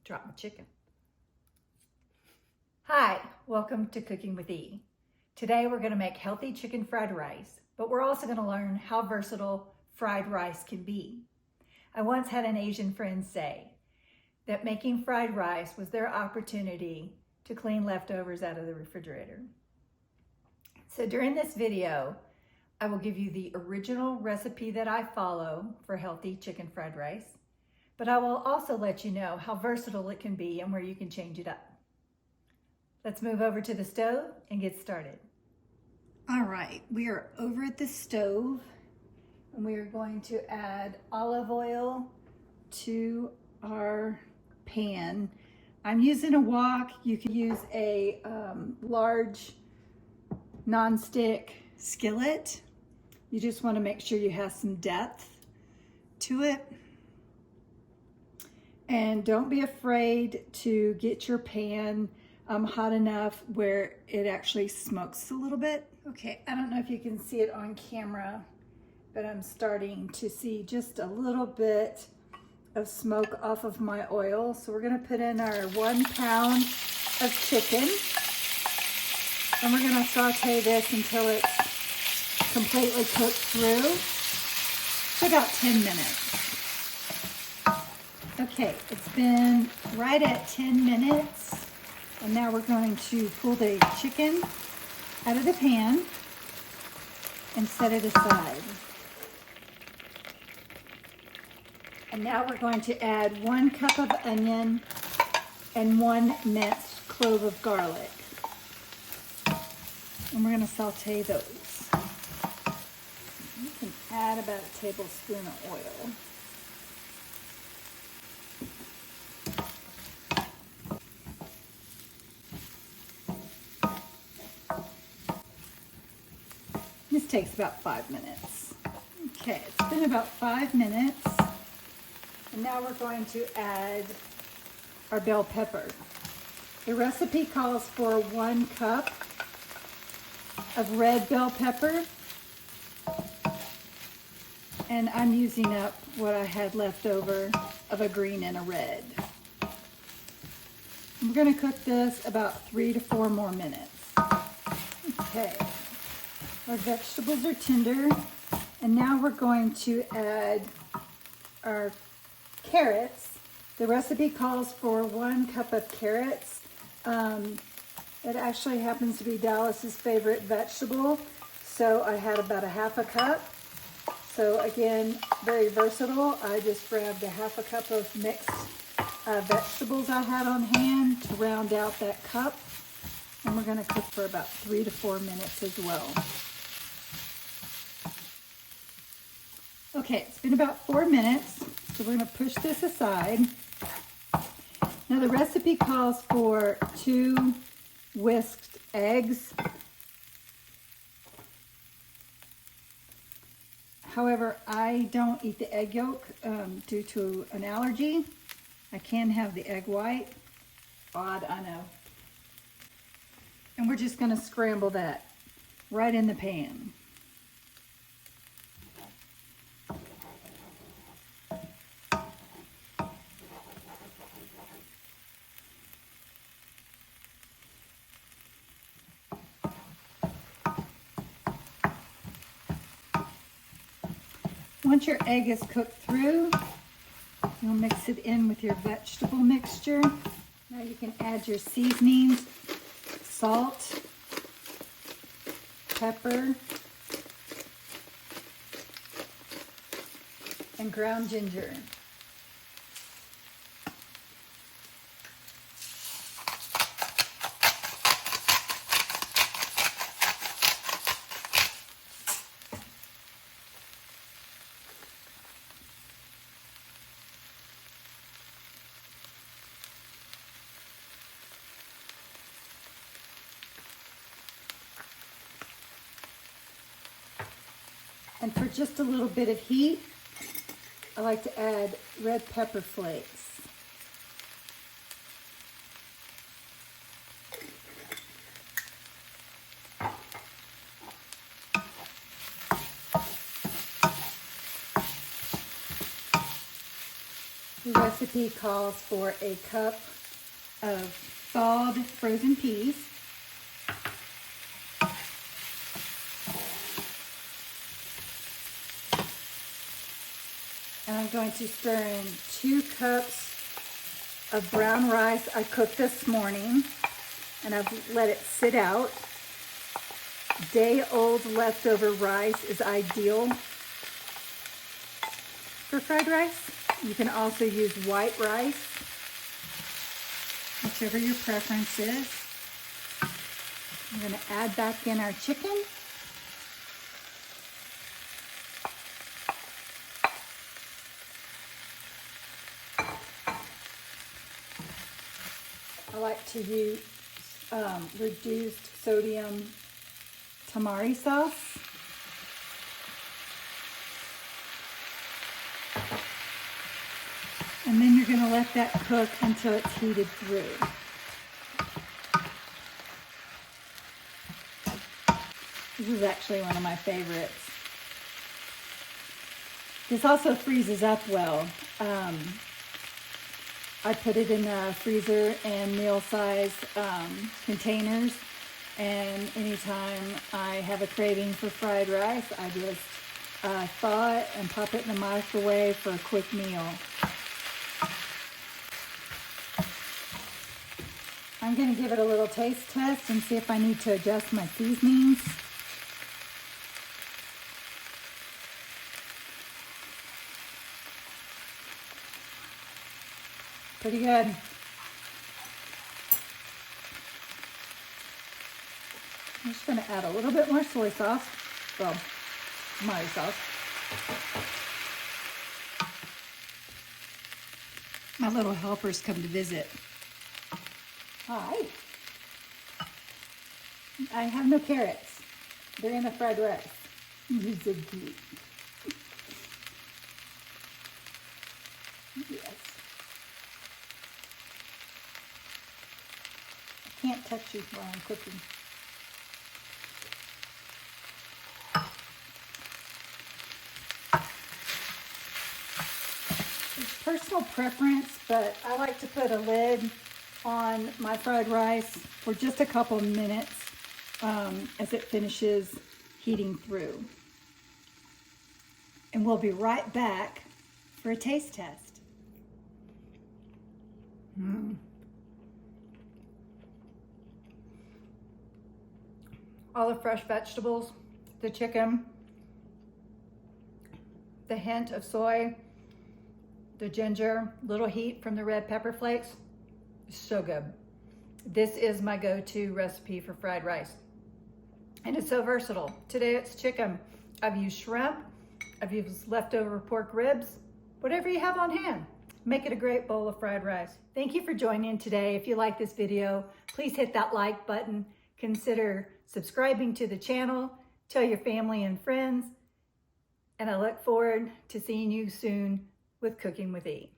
Drop my chicken. Hi, welcome to Cooking with E. Today we're going to make healthy chicken fried rice, but we're also going to learn how versatile fried rice can be. I once had an Asian friend say that making fried rice was their opportunity to clean leftovers out of the refrigerator. So during this video, I will give you the original recipe that I follow for healthy chicken fried rice, but I will also let you know how versatile it can be and where you can change it up. Let's move over to the stove and get started. All right, we are over at the stove and we are going to add olive oil to our pan. I'm using a wok. You can use a large non-stick skillet. You just want to make sure you have some depth to it. And don't be afraid to get your pan hot enough where it actually smokes a little bit. Okay, I don't know if you can see it on camera, but I'm starting to see just a little bit of smoke off of my oil. So we're gonna put in our 1 pound of chicken. And we're gonna saute this until it's completely cooked through. For about 10 minutes. Okay, it's been right at 10 minutes. And now we're going to pull the chicken out of the pan and set it aside. And now we're going to add 1 cup of onion and 1 minced clove of garlic. And we're going to saute those. You can add about a tablespoon of oil. This takes about 5 minutes. Okay, it's been about 5 minutes. And now we're going to add our bell pepper. The recipe calls for 1 cup of red bell pepper. And I'm using up what I had left over of a green and a red. We're going to cook this about 3 to 4 more minutes. Okay. Our vegetables are tender, and now we're going to add our carrots. The recipe calls for 1 cup of carrots. It actually happens to be Dallas's favorite vegetable, so I had about a half a cup. So again, very versatile. I just grabbed a half a cup of mixed vegetables I had on hand to round out that cup. And we're going to cook for about 3 to 4 minutes as well. Okay, it's been about 4 minutes, so we're going to push this aside. Now the recipe calls for 2 whisked eggs. However, I don't eat the egg yolk due to an allergy. I can have the egg white. Odd, I know. And we're just going to scramble that right in the pan. Once your egg is cooked through, you'll mix it in with your vegetable mixture. Now you can add your seasonings, salt, pepper, and ground ginger. And for just a little bit of heat, I like to add red pepper flakes. The recipe calls for a cup of thawed frozen peas, and I'm going to stir in 2 cups of brown rice I cooked this morning, and I've let it sit out. Day-old leftover rice is ideal for fried rice. You can also use white rice, whichever your preference is. I'm going to add back in our chicken. I like to use reduced sodium tamari sauce. And then you're going to let that cook until it's heated through. This is actually one of my favorites. This also freezes up well. I put it in the freezer and meal size containers, and anytime I have a craving for fried rice, I just thaw it and pop it in the microwave for a quick meal. I'm going to give it a little taste test and see if I need to adjust my seasonings. Pretty good. I'm just going to add a little bit more soy sauce. Well, tomato sauce. My little helpers come to visit. Hi. I have no carrots. They're in the fried rice. You're so cute. Yes. I can't touch you while I'm cooking. It's personal preference, but I like to put a lid on my fried rice for just a couple of minutes as it finishes heating through. And we'll be right back for a taste test. All the fresh vegetables, the chicken, the hint of soy, the ginger, little heat from the red pepper flakes. So good. This is my go-to recipe for fried rice. And it's so versatile. Today it's chicken. I've used shrimp. I've used leftover pork ribs. Whatever you have on hand. Make it a great bowl of fried rice. Thank you for joining today. If you like this video, please hit that like button. Consider subscribing to the channel. Tell your family and friends. And I look forward to seeing you soon with Cooking with E.